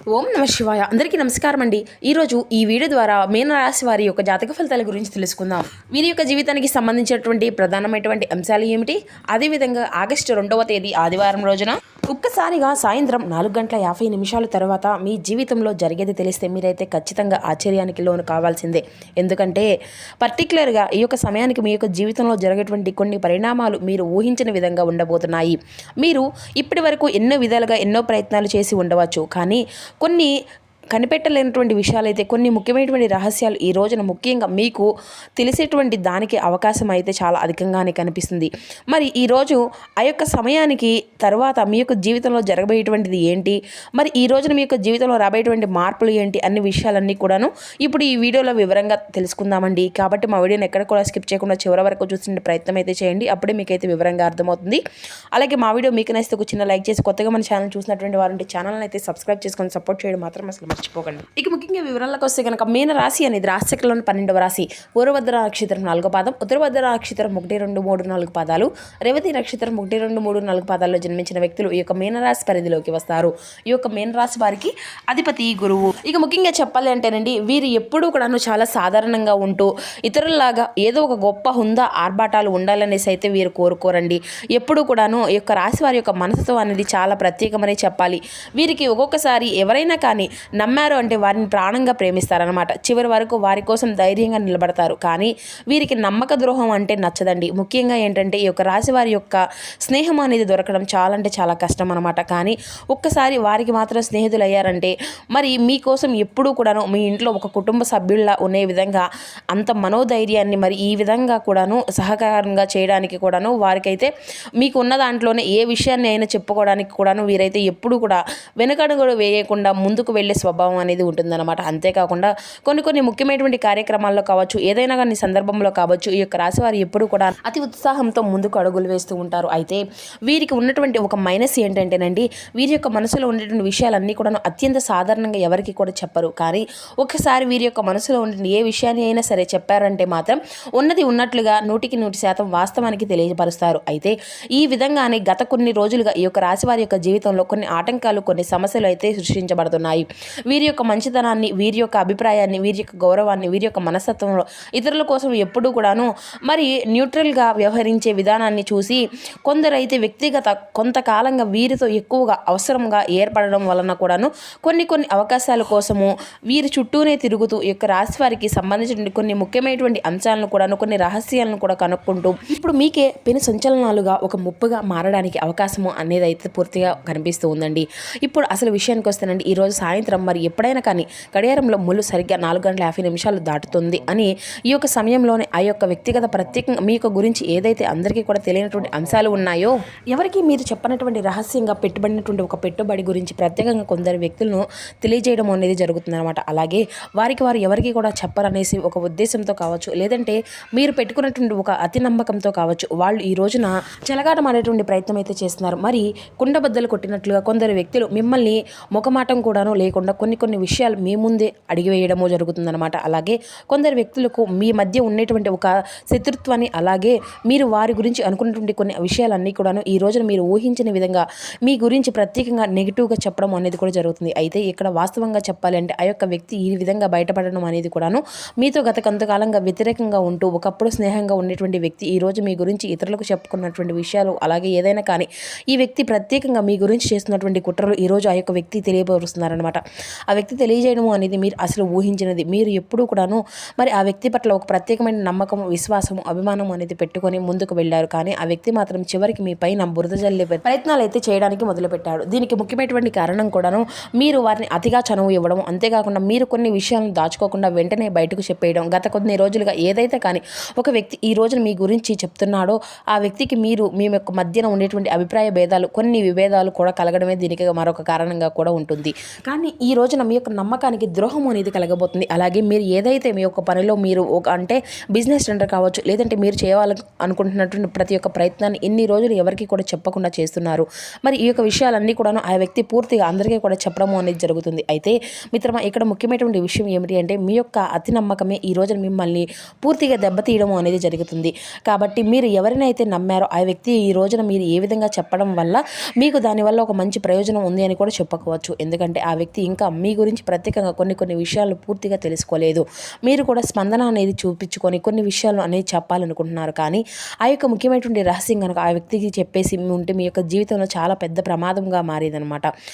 ఓం నమ శివాయ. అందరికీ నమస్కారం అండి. ఈరోజు ఈ వీడియో ద్వారా మీనరాశి వారి యొక్క జాతక ఫలితాల గురించి తెలుసుకుందాం. వీరి యొక్క జీవితానికి సంబంధించినటువంటి ప్రధానమైనటువంటి అంశాలు ఏమిటి, అదేవిధంగా ఆగస్టు 2వ తేదీ ఆదివారం రోజున ఒక్కసారిగా సాయంత్రం 4:50 తర్వాత మీ జీవితంలో జరిగేది తెలిస్తే మీరైతే ఖచ్చితంగా ఆశ్చర్యానికి లోను కావాల్సిందే. ఎందుకంటే పర్టికులర్గా ఈ యొక్క సమయానికి మీ యొక్క జీవితంలో జరిగేటువంటి కొన్ని పరిణామాలు మీరు ఊహించిన విధంగా ఉండబోతున్నాయి. మీరు ఇప్పటి వరకు ఎన్నో విధాలుగా ఎన్నో ప్రయత్నాలు చేసి ఉండవచ్చు, కానీ కొన్ని కనిపెట్టలేనటువంటి విషయాలైతే, కొన్ని ముఖ్యమైనటువంటి రహస్యాలు ఈ రోజున ముఖ్యంగా మీకు తెలిసేటువంటి దానికి అవకాశం అయితే చాలా అధికంగానే కనిపిస్తుంది. మరి ఈరోజు ఆ యొక్క సమయానికి తర్వాత మీ యొక్క జీవితంలో జరగబోయేటువంటిది ఏంటి, మరి ఈ రోజున మీ యొక్క జీవితంలో రాబోయేటువంటి మార్పులు ఏంటి అన్ని విషయాలన్నీ కూడాను ఇప్పుడు ఈ వీడియోలో వివరంగా తెలుసుకుందామండి. కాబట్టి మా వీడియోని ఎక్కడ కూడా స్కిప్ చేయకుండా చివరి వరకు చూసిన ప్రయత్నం అయితే చేయండి. అప్పుడే మీకైతే వివరంగా అర్థమవుతుంది. అలాగే మా వీడియో మీకు నచ్చితే ఒక చిన్న లైక్ చేసి, కొత్తగా మన ఛానల్ చూసినటువంటి వారంటే ఛానల్ని అయితే సబ్స్క్రైబ్ చేసుకొని సపోర్ట్ చేయడం మాత్రం అసలు మర్చిపోకండి. ఇక ముఖ్యంగా వివరాలకు వస్తే కనుక మీన రాశి అనేది రాశిచక్రంలోని 12వ రాశి. పూర్వభద్ర నక్షత్రం 4వ పాదం, ఉత్తరభద్ర నక్షత్రం 1, 2, 3, 4 పాదాలు, రేవతి నక్షత్రం 1, 2, 3, 4 పాదాల్లో జన్మించిన వ్యక్తులు ఈ యొక్క మీనరాశి పరిధిలోకి వస్తారు. ఈ యొక్క మీనరాశి వారికి అధిపతి గురువు. ఇక ముఖ్యంగా చెప్పాలి అంటేనండి, వీరు ఎప్పుడూ కూడాను చాలా సాధారణంగా ఉంటూ ఇతరుల్లాగా ఏదో ఒక గొప్ప హుందా ఆర్భాటాలు ఉండాలనేసి అయితే వీరు కోరుకోరండి. ఎప్పుడూ కూడాను ఈ యొక్క రాశి వారి యొక్క మనస్తత్వం అనేది చాలా ప్రత్యేకమనే చెప్పాలి. వీరికి ఒక్కొక్కసారి ఎవరైనా కానీ నమ్మారు అంటే వారిని ప్రాణంగా ప్రేమిస్తారనమాట. చివరి వరకు వారి కోసం ధైర్యంగా నిలబడతారు. కానీ వీరికి నమ్మక ద్రోహం అంటే నచ్చదండి. ముఖ్యంగా ఏంటంటే ఈ యొక్క రాశి వారి యొక్క స్నేహం అనేది దొరకడం చాలా అంటే చాలా కష్టం అనమాట. కానీ ఒక్కసారి వారికి మాత్రం స్నేహితులు అయ్యారంటే మరి మీకోసం ఎప్పుడూ కూడాను మీ ఇంట్లో ఒక కుటుంబ సభ్యుల్లా ఉండే విధంగా అంత మనోధైర్యాన్ని మరి ఈ విధంగా కూడాను సహకారంగా చేయడానికి కూడాను వారికైతే మీకు ఉన్న దాంట్లోనే ఏ విషయాన్ని అయినా చెప్పుకోవడానికి కూడాను వీరైతే ఎప్పుడూ కూడా వెనకడుగు వేయకుండా ముందుకు వెళ్ళే స్వభావం అనేది ఉంటుందన్నమాట. అంతేకాకుండా కొన్ని ముఖ్యమైనటువంటి కార్యక్రమాల్లో కావచ్చు, ఏదైనా కానీ సందర్భంలో కావచ్చు, ఈ యొక్క రాశివారు ఎప్పుడు కూడా అతి ఉత్సాహంతో ముందుకు అడుగులు వేస్తూ ఉంటారు. అయితే వీరికి ఉన్నటువంటి ఒక మైనస్ ఏంటంటేనండి, వీరి యొక్క మనసులో ఉండేటువంటి విషయాలన్నీ కూడా అత్యంత సాధారణంగా ఎవరికి కూడా చెప్పరు. కానీ ఒకసారి వీరి యొక్క మనసులో ఉండే ఏ విషయాన్ని అయినా సరే చెప్పారంటే మాత్రం ఉన్నది ఉన్నట్లుగా 100% వాస్తవానికి తెలియపరుస్తారు. అయితే ఈ విధంగానే గత కొన్ని రోజులుగా ఈ యొక్క రాశివారి యొక్క జీవితంలో కొన్ని ఆటంకాలు, కొన్ని సమస్యలు అయితే సృష్టించబడుతున్నాయి. వీరి యొక్క మంచితనాన్ని, వీరి యొక్క అభిప్రాయాన్ని, వీరి యొక్క గౌరవాన్ని, వీరి యొక్క మనస్తత్వంలో ఇతరుల కోసం ఎప్పుడూ కూడాను మరి న్యూట్రల్గా వ్యవహరించే విధానాన్ని చూసి కొందరైతే వ్యక్తిగత కొంతకాలంగా వీరితో ఎక్కువగా అవసరంగా ఏర్పడడం వలన కూడాను కొన్ని అవకాశాల కోసము వీరి చుట్టూనే తిరుగుతూ ఈ యొక్క రాశి వారికి సంబంధించిన కొన్ని ముఖ్యమైనటువంటి అంశాలను కూడాను, కొన్ని రహస్యాలను కూడా కనుక్కుంటూ ఇప్పుడు మీకే పెను సంచలనాలుగా ఒక ముప్పుగా మారడానికి అవకాశము అనేది అయితే పూర్తిగా కనిపిస్తూ ఉందండి. ఇప్పుడు అసలు విషయానికి వస్తేనండి, ఈరోజు సాయంత్రం మరి ఎప్పుడైనా కానీ గడియారంలో ముళ్ళు సరిగ్గా 4:50 దాటుతుంది అని ఈ యొక్క సమయంలోనే ఆ యొక్క వ్యక్తిగత ప్రత్యేకంగా మీ యొక్క గురించి ఏదైతే అందరికీ కూడా తెలియనటువంటి అంశాలు ఉన్నాయో, ఎవరికి మీరు చెప్పనటువంటి రహస్యంగా పెట్టుబడినటువంటి ఒక పెట్టుబడి గురించి ప్రత్యేకంగా కొందరు వ్యక్తులను తెలియజేయడం అనేది జరుగుతుందన్నమాట. అలాగే వారికి వారు ఎవరికి కూడా చెప్పరనేసి ఒక ఉద్దేశంతో కావచ్చు, లేదంటే మీరు పెట్టుకున్నటువంటి ఒక అతి నమ్మకంతో కావచ్చు, వాళ్ళు ఈ రోజున చెలగాటం ఆడేటువంటి ప్రయత్నం అయితే చేస్తున్నారు. మరి కుండబద్దలు కొట్టినట్లుగా కొందరు వ్యక్తులు మిమ్మల్ని ముఖమాటం కూడాను లేకుండా కొన్ని విషయాలు మీ ముందే అడిగివేయడము జరుగుతుందన్నమాట. అలాగే కొందరు వ్యక్తులకు మీ మధ్య ఉండేటువంటి ఒక శత్రుత్వాన్ని, అలాగే మీరు వారి గురించి అనుకున్నటువంటి కొన్ని విషయాలన్నీ కూడాను ఈ రోజున మీరు ఊహించిన విధంగా మీ గురించి ప్రత్యేకంగా నెగిటివ్గా చెప్పడం అనేది కూడా జరుగుతుంది. అయితే ఇక్కడ వాస్తవంగా చెప్పాలంటే ఆ యొక్క వ్యక్తి ఈ విధంగా బయటపడడం అనేది కూడాను మీతో గత కొంతకాలంగా వ్యతిరేకంగా ఉంటూ ఒకప్పుడు స్నేహంగా ఉండేటువంటి వ్యక్తి ఈ రోజు మీ గురించి ఇతరులకు చెప్పుకున్నటువంటి విషయాలు, అలాగే ఏదైనా కానీ ఈ వ్యక్తి ప్రత్యేకంగా మీ గురించి చేస్తున్నటువంటి కుట్రలు ఈ రోజు ఆ యొక్క వ్యక్తి తెలియపరుస్తున్నారనమాట. ఆ వ్యక్తి తెలియజేయడము అనేది మీరు అసలు ఊహించినది. మీరు ఎప్పుడూ కూడాను మరి ఆ వ్యక్తి పట్ల ఒక ప్రత్యేకమైన నమ్మకం, విశ్వాసము, అభిమానం అనేది పెట్టుకొని ముందుకు వెళ్ళారు. కానీ ఆ వ్యక్తి మాత్రం చివరికి మీ పైన బురద జల్లే ప్రయత్నాలు అయితే చేయడానికి మొదలుపెట్టాడు. దీనికి ముఖ్యమైనటువంటి కారణం కూడాను మీరు వారిని అతిగా చనువు ఇవ్వడం, అంతేకాకుండా మీరు కొన్ని విషయాలను దాచుకోకుండా వెంటనే బయటకు చెప్పేయడం. గత కొన్ని రోజులుగా ఏదైతే కానీ ఒక వ్యక్తి ఈ రోజున మీ గురించి చెప్తున్నాడో ఆ వ్యక్తికి మీ యొక్క మధ్యన ఉండేటువంటి అభిప్రాయ భేదాలు, కొన్ని విభేదాలు కూడా కలగడమే దీనికి మరొక కారణంగా కూడా ఉంటుంది. కానీ ఈ రోజున మీ యొక్క నమ్మకానికి ద్రోహం అనేది కలగబోతుంది. అలాగే మీరు ఏదైతే మీ యొక్క పనిలో మీరు అంటే బిజినెస్ సెంటర్ కావచ్చు, లేదంటే మీరు చేయాలని అనుకుంటున్నటువంటి ప్రతి ఒక్క ప్రయత్నాన్ని ఇన్ని రోజులు ఎవరికి కూడా చెప్పకుండా చేస్తున్నారు. మరి ఈ యొక్క విషయాలన్నీ కూడాను ఆ వ్యక్తి పూర్తిగా అందరికీ కూడా చెప్పడం అనేది జరుగుతుంది. అయితే మిత్రమా, ఇక్కడ ముఖ్యమైనటువంటి విషయం ఏమిటి అంటే మీ యొక్క అతి నమ్మకమే ఈ రోజున మిమ్మల్ని పూర్తిగా దెబ్బతీయడం అనేది జరుగుతుంది. కాబట్టి మీరు ఎవరినైతే నమ్మారో ఆ వ్యక్తి ఈ రోజున మీరు ఏ విధంగా చెప్పడం వల్ల మీకు దానివల్ల ఒక మంచి ప్రయోజనం ఉంది అని కూడా చెప్పుకోవచ్చు. ఎందుకంటే ఆ వ్యక్తి ఇంకా మీ గురించి ప్రత్యేకంగా కొన్ని విషయాలు పూర్తిగా తెలుసుకోలేదు. మీరు కూడా స్పందన అనేది చూపించుకొని కొన్ని విషయాలు అనేది చెప్పాలనుకుంటున్నారు. కానీ ఆ యొక్క ముఖ్యమైనటువంటి రహస్యం కనుక ఆ వ్యక్తికి చెప్పేసి ఉంటే మీ యొక్క జీవితంలో చాలా పెద్ద ప్రమాదంగా మారేదనమాట.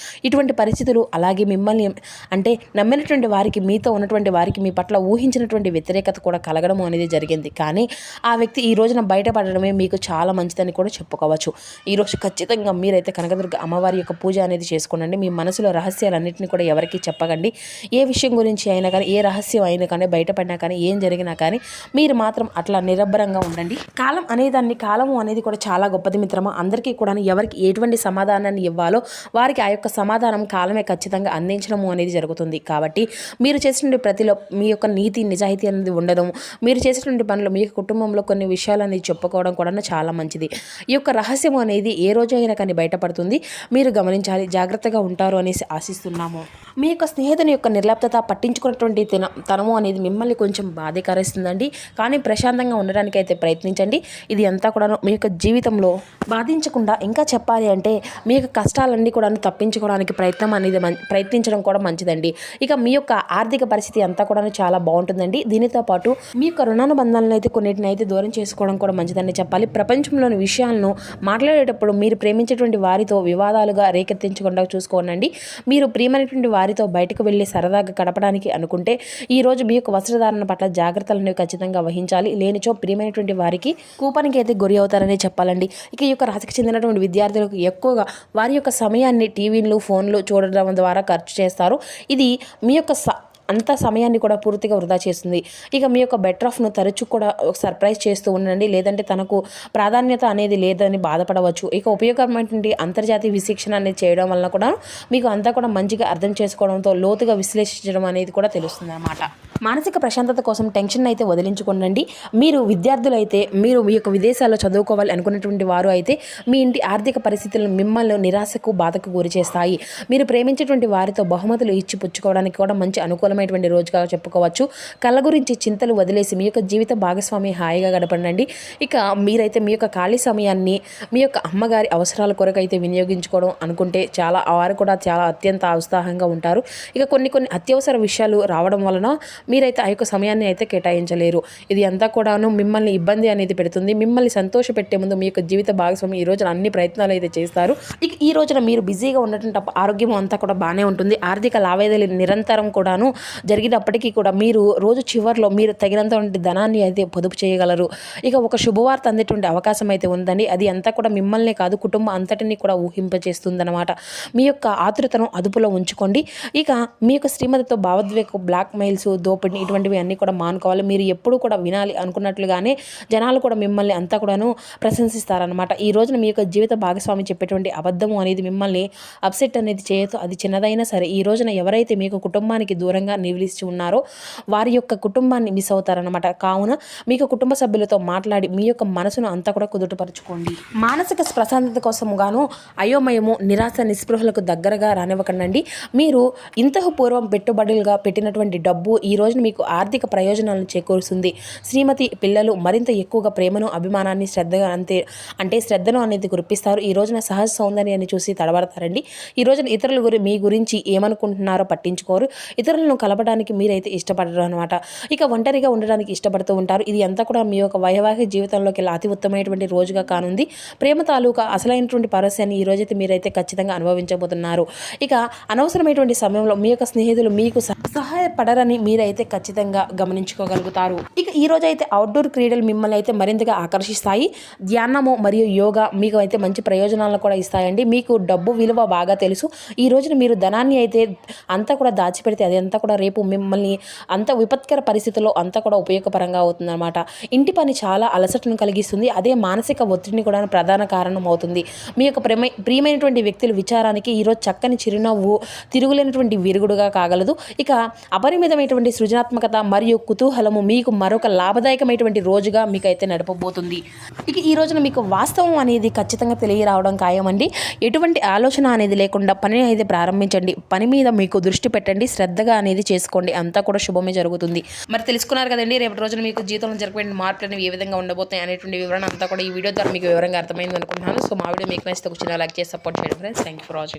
ఇటువంటి పరిస్థితులు అలాగే మిమ్మల్ని అంటే నమ్మినటువంటి వారికి, మీతో ఉన్నటువంటి వారికి మీ పట్ల ఊహించినటువంటి వ్యతిరేకత కూడా కలగడం అనేది జరిగింది. కానీ ఆ వ్యక్తి ఈ రోజున బయటపడడమే మీకు చాలా మంచిదని కూడా చెప్పుకోవచ్చు. ఈరోజు ఖచ్చితంగా మీరైతే కనకదుర్గ అమ్మవారి యొక్క పూజ అనేది చేసుకోండి. మీ మనసులో రహస్యాలన్నింటినీ కూడా ఎవరికి చెప్పకండి. ఏ విషయం గురించి అయినా కానీ, ఏ రహస్యం అయినా కానీ, బయటపడినా కానీ, ఏం జరిగినా కానీ మీరు మాత్రం అట్లా నిరబ్బరంగా ఉండండి. కాలము అనేది కూడా చాలా గొప్పది మిత్రమా. అందరికీ కూడా ఎవరికి ఎటువంటి సమాధానాన్ని ఇవ్వాలో వారికి ఆ యొక్క సమాధానం కాలమే ఖచ్చితంగా అందించడము అనేది జరుగుతుంది. కాబట్టి మీరు చేసినటువంటి ప్రతిలో మీ యొక్క నీతి నిజాయితీ అనేది ఉండడం, మీరు చేసినటువంటి పనులు మీ కుటుంబంలో కొన్ని విషయాలు అనేది చెప్పుకోవడం కూడా చాలా మంచిది. ఈ యొక్క రహస్యం అనేది ఏ రోజు అయినా కానీ బయటపడుతుంది. మీరు గమనించాలి, జాగ్రత్తగా ఉంటారు అనేసి ఆశిస్తున్నాము. మీ యొక్క స్నేహితుని యొక్క నిర్లిప్తత, పట్టించుకున్నటువంటి తనము అనేది మిమ్మల్ని కొంచెం బాధకరిస్తుందండి. కానీ ప్రశాంతంగా ఉండడానికి అయితే ప్రయత్నించండి. ఇది అంతా కూడా మీ యొక్క జీవితంలో బాధించకుండా, ఇంకా చెప్పాలి అంటే మీ యొక్క కష్టాలన్నీ కూడా తప్పించుకోవడానికి ప్రయత్నించడం కూడా మంచిదండి. ఇక మీ యొక్క ఆర్థిక పరిస్థితి అంతా కూడా చాలా బాగుంటుందండి. దీనితో పాటు మీ యొక్క రుణానుబంధాలను అయితే కొన్నిటిని అయితే దూరం చేసుకోవడం కూడా మంచిదని చెప్పాలి. ప్రపంచంలోని విషయాలను మాట్లాడేటప్పుడు మీరు ప్రేమించేటువంటి వారితో వివాదాలుగా రేకెత్తించకుండా చూసుకోనండి. మీరు ప్రియమైనటువంటి వారితో బయటకు వెళ్ళి సరదాగా గడపడానికి అనుకుంటే ఈరోజు మీ యొక్క వస్త్రధారణ పట్ల జాగ్రత్తలను ఖచ్చితంగా వహించాలి. లేనిచో ప్రియమైనటువంటి వారికి కూపానికి అయితే గురి అవుతారని చెప్పాలండి. ఇక ఈ యొక్క రాశికి చెందినటువంటి విద్యార్థులకు ఎక్కువగా వారి యొక్క సమయాన్ని టీవీలు, ఫోన్లు చూడడం ద్వారా ఖర్చు చేస్తారు. ఇది మీ యొక్క అంత సమయాన్ని కూడా పూర్తిగా వృధా చేస్తుంది. ఇక మీ యొక్క బెటర్ ఆఫ్ను తరచూ కూడా సర్ప్రైజ్ చేస్తూ ఉండండి. లేదంటే తనకు ప్రాధాన్యత అనేది లేదని బాధపడవచ్చు. ఇక ఉపయోగమైనటువంటి అంతర్జాతీయ విశిక్షణ అనేది చేయడం వలన కూడా మీకు అంతా కూడా మంచిగా అర్థం చేసుకోవడంతో లోతుగా విశ్లేషించడం అనేది కూడా తెలుస్తుంది అన్నమాట. మానసిక ప్రశాంతత కోసం టెన్షన్ అయితే వదిలించుకోండి. మీరు విద్యార్థులైతే, మీరు మీ యొక్క విదేశాల్లో చదువుకోవాలి అనుకున్నటువంటి వారు అయితే మీ ఇంటి ఆర్థిక పరిస్థితులను మిమ్మల్ని నిరాశకు, బాధకు గురి చేస్తాయి. మీరు ప్రేమించేటువంటి వారితో బహుమతులు ఇచ్చి పుచ్చుకోవడానికి కూడా మంచి అనుకూలమైనటువంటి రోజుగా చెప్పుకోవచ్చు. కళ్ళ గురించి చింతలు వదిలేసి మీ యొక్క జీవిత భాగస్వామి హాయిగా గడపండి. ఇక మీరైతే మీ యొక్క ఖాళీ సమయాన్ని మీ యొక్క అమ్మగారి అవసరాల కొరకు అయితే వినియోగించుకోవడం అనుకుంటే వారు కూడా చాలా అత్యంత ఉత్సాహంగా ఉంటారు. ఇక కొన్ని అత్యవసర విషయాలు రావడం వలన మీరైతే ఆ యొక్క సమయాన్ని అయితే కేటాయించలేరు. ఇది అంతా కూడాను మిమ్మల్ని ఇబ్బంది అనేది పెడుతుంది. మిమ్మల్ని సంతోష పెట్టే ముందు మీ యొక్క జీవిత భాగస్వామి ఈ రోజున అన్ని ప్రయత్నాలు అయితే చేస్తారు. ఇక ఈ రోజున మీరు బిజీగా ఉన్నటువంటి ఆరోగ్యం అంతా కూడా బాగానే ఉంటుంది. ఆర్థిక లావాదేవీలు నిరంతరం కూడాను జరిగినప్పటికీ కూడా మీరు రోజు చివరిలో మీరు తగినంత ధనాన్ని అయితే పొదుపు చేయగలరు. ఇక ఒక శుభవార్త అందేటువంటి అవకాశం అయితే ఉందండి. అది అంతా కూడా మిమ్మల్నే కాదు, కుటుంబం అంతటిని కూడా ఊహింపచేస్తుందన్నమాట. మీ యొక్క ఆతృతను అదుపులో ఉంచుకోండి. ఇక మీ యొక్క శ్రీమతితో భావోద్వేగ బ్లాక్ మెయిల్స్, దోపిడీ ఇటువంటివి అన్నీ కూడా మానుకోవాలి. మీరు ఎప్పుడు కూడా వినాలి అనుకున్నట్లుగానే జనాలు కూడా మిమ్మల్ని అంతా కూడాను ప్రశంసిస్తారనమాట. ఈ రోజున మీ యొక్క జీవిత భాగస్వామి చెప్పేటువంటి అబద్ధము అనేది మిమ్మల్ని అప్సెట్ అనేది చేయొచ్చు. అది చిన్నదైనా సరే ఈ రోజున ఎవరైతే మీకు కుటుంబానికి దూరంగా నిలిచి ఉన్నారో వారి యొక్క కుటుంబాన్ని మిస్ అవుతారనమాట. కావున మీకు కుటుంబ సభ్యులతో మాట్లాడి మీ యొక్క మనసును అంతా కూడా కుదుటపరచుకోండి. మానసిక ప్రశాంతత కోసం గాను అయోమయము, నిరాశ, నిస్పృహలకు దగ్గరగా రానివ్వకండి. మీరు ఇంతకు పూర్వం పెట్టుబడులుగా పెట్టినటువంటి డబ్బు ఈ రోజున మీకు ఆర్థిక ప్రయోజనాలను చేకూరుస్తుంది. శ్రీమతి, పిల్లలు మరింత ఎక్కువగా ప్రేమను, అభిమానాన్ని, శ్రద్ధను అనేది కురిపిస్తారు. ఈ రోజున సహజ సౌందర్యాన్ని చూసి తడబడతారండి. ఈ రోజున ఇతరుల మీ గురించి ఏమనుకుంటున్నారో పట్టించుకోరు. ఇతరులను కలపడానికి మీరైతే ఇష్టపడరు అనమాట. ఇక ఒంటరిగా ఉండడానికి ఇష్టపడుతూ ఉంటారు. ఇది అంతా కూడా మీ యొక్క వైవాహిక జీవితంలోకి అతి ఉత్తమమైనటువంటి రోజుగా కానుంది. ప్రేమ తాలూకా అసలైనటువంటి పరస్యాన్ని ఈ రోజైతే మీరైతే ఖచ్చితంగా అనుభవించబోతున్నారు. ఇక అనవసరమైనటువంటి సమయంలో మీ యొక్క స్నేహితులు మీకు సహాయపడరని మీరైతే ఖచ్చితంగా గమనించుకోగలుగుతారు. ఇక ఈ రోజు అయితే అవుట్డోర్ క్రీడలు మిమ్మల్ని అయితే మరింతగా ఆకర్షిస్తాయి. ధ్యానము మరియు యోగా మీకు అయితే మంచి ప్రయోజనాలను కూడా ఇస్తాయండి. మీకు డబ్బు విలువ బాగా తెలుసు. ఈ రోజున మీరు ధనాన్ని అయితే అంతా కూడా దాచిపెడితే అది అంతా కూడా రేపు మిమ్మల్ని అంత విపత్కర పరిస్థితుల్లో అంతా కూడా ఉపయోగపరంగా అవుతుందన్నమాట. ఇంటి పని చాలా అలసటను కలిగిస్తుంది. అదే మానసిక ఒత్తిడిని కూడా ప్రధాన కారణం అవుతుంది. మీ యొక్క ప్రియమైనటువంటి వ్యక్తుల విచారానికి ఈరోజు చక్కని చిరునవ్వు తిరుగులేనటువంటి విరుగుడుగా కాగలదు. ఇక అపరిమితమైనటువంటి సృజనాత్మకత మరియు కుతూహలము మీకు మరొక లాభదాయకమైనటువంటి రోజుగా మీకు అయితే నడపబోతుంది. ఇక ఈ రోజున మీకు వాస్తవం అనేది ఖచ్చితంగా తెలియరావడం ఖాయమండి. ఎటువంటి ఆలోచన అనేది లేకుండా పని అయితే ప్రారంభించండి. పని మీద మీకు దృష్టి పెట్టండి, శ్రద్ధగా అనేది చేసుకోండి. అంతా కూడా శుభమే జరుగుతుంది. మరి తెలుసుకున్నారు కదండి, రేపటి రోజున మీకు జీవితంలో జరిగిన మార్పులు అనేవి ఏ విధంగా ఉండబోతాయి అనేటువంటి వివరణ అంతా కూడా ఈ వీడియో ద్వారా మీకు వివరంగా అర్థమైంది అనుకుంటున్నాను. సో మా వీడియో మీకు నచ్చితే ఒక చిన్న లైక్ చేసి సపోర్ట్ చేయండి friends. Thank you for watching.